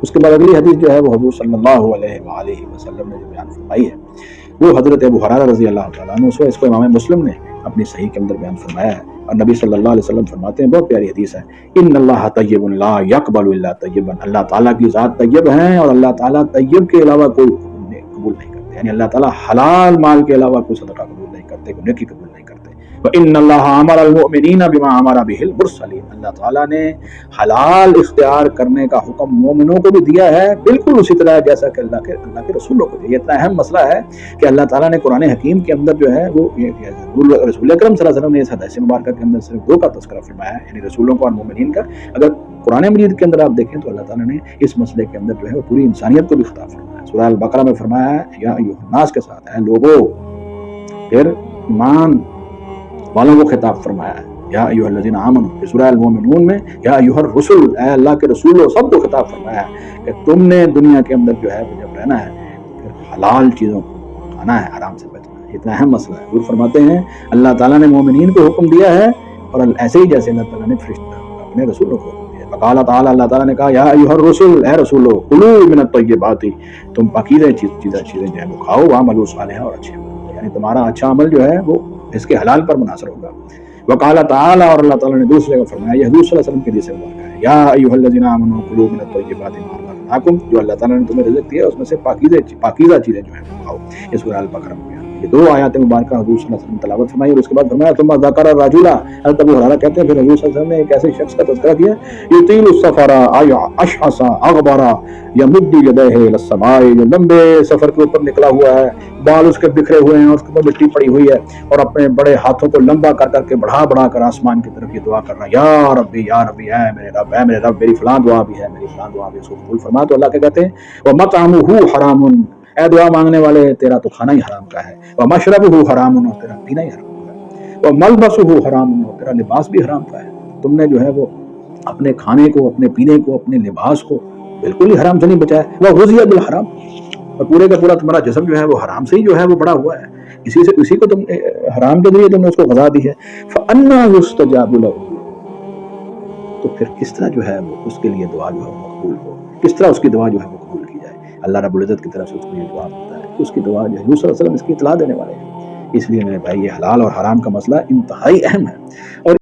اس کے بعد اگلی حدیث جو ہے وہ حضور صلی اللہ علیہ وآلہ وسلم نے جو بیان فرمائی ہے وہ حضرت ابو ہریرہ رضی اللہ تعالیٰ عنہ سے، اس کو امام مسلم نے اپنی صحیح کے اندر بیان فرمایا ہے، اور نبی صلی اللہ علیہ وسلم فرماتے ہیں، بہت پیاری حدیث ہے، ان اللہ طیب لا یقبل الا طیبا، اللہ تعالیٰ کی ذات طیب ہیں اور اللہ تعالیٰ طیب کے علاوہ کوئی قبول نہیں کرتے، یعنی اللہ تعالیٰ حلال مال کے علاوہ کوئی صدقہ قبول نہیں کرتے، کوئی نیکی قبول نہیں کرتے۔ وَإِنَّ اللَّهَ أَمَرَ الْمُؤْمِنِينَ بِمَا أَمَرَ بِهِ الْمُرْسَلِينَ، اللہ تعالیٰ نے حلال اختیار کرنے کا حکم مومنوں کو بھی دیا ہے، بالکل اسی طرح جیسا کہ اللہ کے رسولوں کو دیا۔ یہ اتنا اہم مسئلہ ہے کہ اللہ تعالیٰ نے قرآن حکیم کے اندر جو ہے وہ رسول اکرم صلی اللہ علیہ وسلم نے اس حدیث مبارکہ کے اندر صرف دو کا تذکرہ فرمایا ہے، یعنی رسولوں کا اور مومنین کا۔ اگر قرآن مجید کے اندر آپ دیکھیں تو اللہ تعالیٰ نے اس مسئلے کے اندر جو ہے وہ پوری انسانیت کو بھی خطاب فرمایا ہے۔ سورہ البقرہ میں فرمایا ہے یا ایھا الناس کے ساتھ ہے لوگوں، پھر ایمان والوں کو خطاب فرمایا ہے یا ایھا الذین آمنوا، سورہ المومنون میں یا ایھا الرسل، اے اللہ کے رسولوں، سب کو خطاب فرمایا ہے کہ تم نے دنیا کے اندر جو ہے جب رہنا ہے پھر حلال چیزوں کو کھانا ہے، حرام سے بچنا ہے۔ اتنا اہم مسئلہ ہے۔ حضور فرماتے ہیں اللہ تعالیٰ نے مومنین کو حکم دیا ہے اور ایسے ہی جیسے اللہ تعالیٰ نے اپنے رسولوں کو حکم دیا۔ فقال تعالیٰ، اللہ تعالیٰ نے کہا یا ایھا الرسل، اے رسولو، کلوا من الطیبات، تم پاکیزہ چیزیں جو ہے وہ کھاؤ، وعملوا صالحا، اور اچھے عمل، یعنی تمہارا اچھا عمل جو ہے وہ اس کے حلال پر منحصر ہوگا۔ وقال تعالیٰ، اور اللہ تعالیٰ نے دوسرے کو فرمایا، یہ حضور صلی اللہ علیہ وسلم کے حدیث مبارکہ ہے، یا ایھا الذین آمنوا کلوا من الطیبات ما رزقناکم، جو اللہ تعالیٰ نے تمہیں رزق دیا اس میں سے پاکیزہ چیزیں جو ہیں وہ کھاؤ۔ یہ سورہ البقرہ میں یہ دو آیات مبارکہ حضور صلی اللہ علیہ وسلم نے تلاوت فرمائی، اور اس کے بعد فرمایا ثم ذکر الرجل، حضرت ابو ہریرہ کہتے ہیں پھر حضور صلی اللہ علیہ وسلم نے ایک ایسے شخص کا تذکرہ کیا، یطیل السفر اشعث اغبر یمد یدیہ الی السماء، جو لمبے سفر کے اوپر نکلا ہوا ہے، بال اس کے بکھرے ہوئے ہیں اور اس کے اوپر مٹی پڑی ہوئی ہے، اور اپنے بڑے ہاتھوں کو لمبا کر کر کے بڑھا کر آسمان کی طرف یہ دعا کر رہا ہے، یا ربی اے میرے رب، اے میرے رب، میری فلاں دعا بھی ہے، میری فلاں دعا بھی، اس کو قبول فرما۔ تو اللہ کہتے ہیں ومطعمہ حرام، اے دعا مانگنے والے تیرا تو کھانا ہی حرام کا ہے، ومشربہ حرام، اور تیرا پینا ہی حرام کا ہے، وملبسہ حرام، اور تیرا لباس بھی حرام کا ہے۔ تم نے جو ہے وہ اپنے کھانے کو، اپنے پینے کو، اپنے لباس کو بالکل ہی حرام سے نہیں بچایا، وغذی بالحرام، اور پورے کا پورا تمہارا جسم جو ہے وہ حرام سے ہی جو ہے وہ بڑا ہوا ہے، اسی کو تم حرام کے ذریعے تم نے اس کو غذا دی ہے۔ فأنا یستجاب لہ، تو پھر کس طرح جو ہے وہ اس کے لیے دعا جو ہے مقبول ہو، کس طرح اس کی دعا جو ہے وہ قبول کی جائے۔ اللہ رب العزت کی طرف سے اس کو یہ دعا ملتا ہے کہ اس کی دعا جو ہے حضور صلی اللہ علیہ وسلم اس کی اطلاع دینے والے ہیں۔ اس لیے میرے بھائی یہ حلال اور حرام کا مسئلہ انتہائی اہم ہے، اور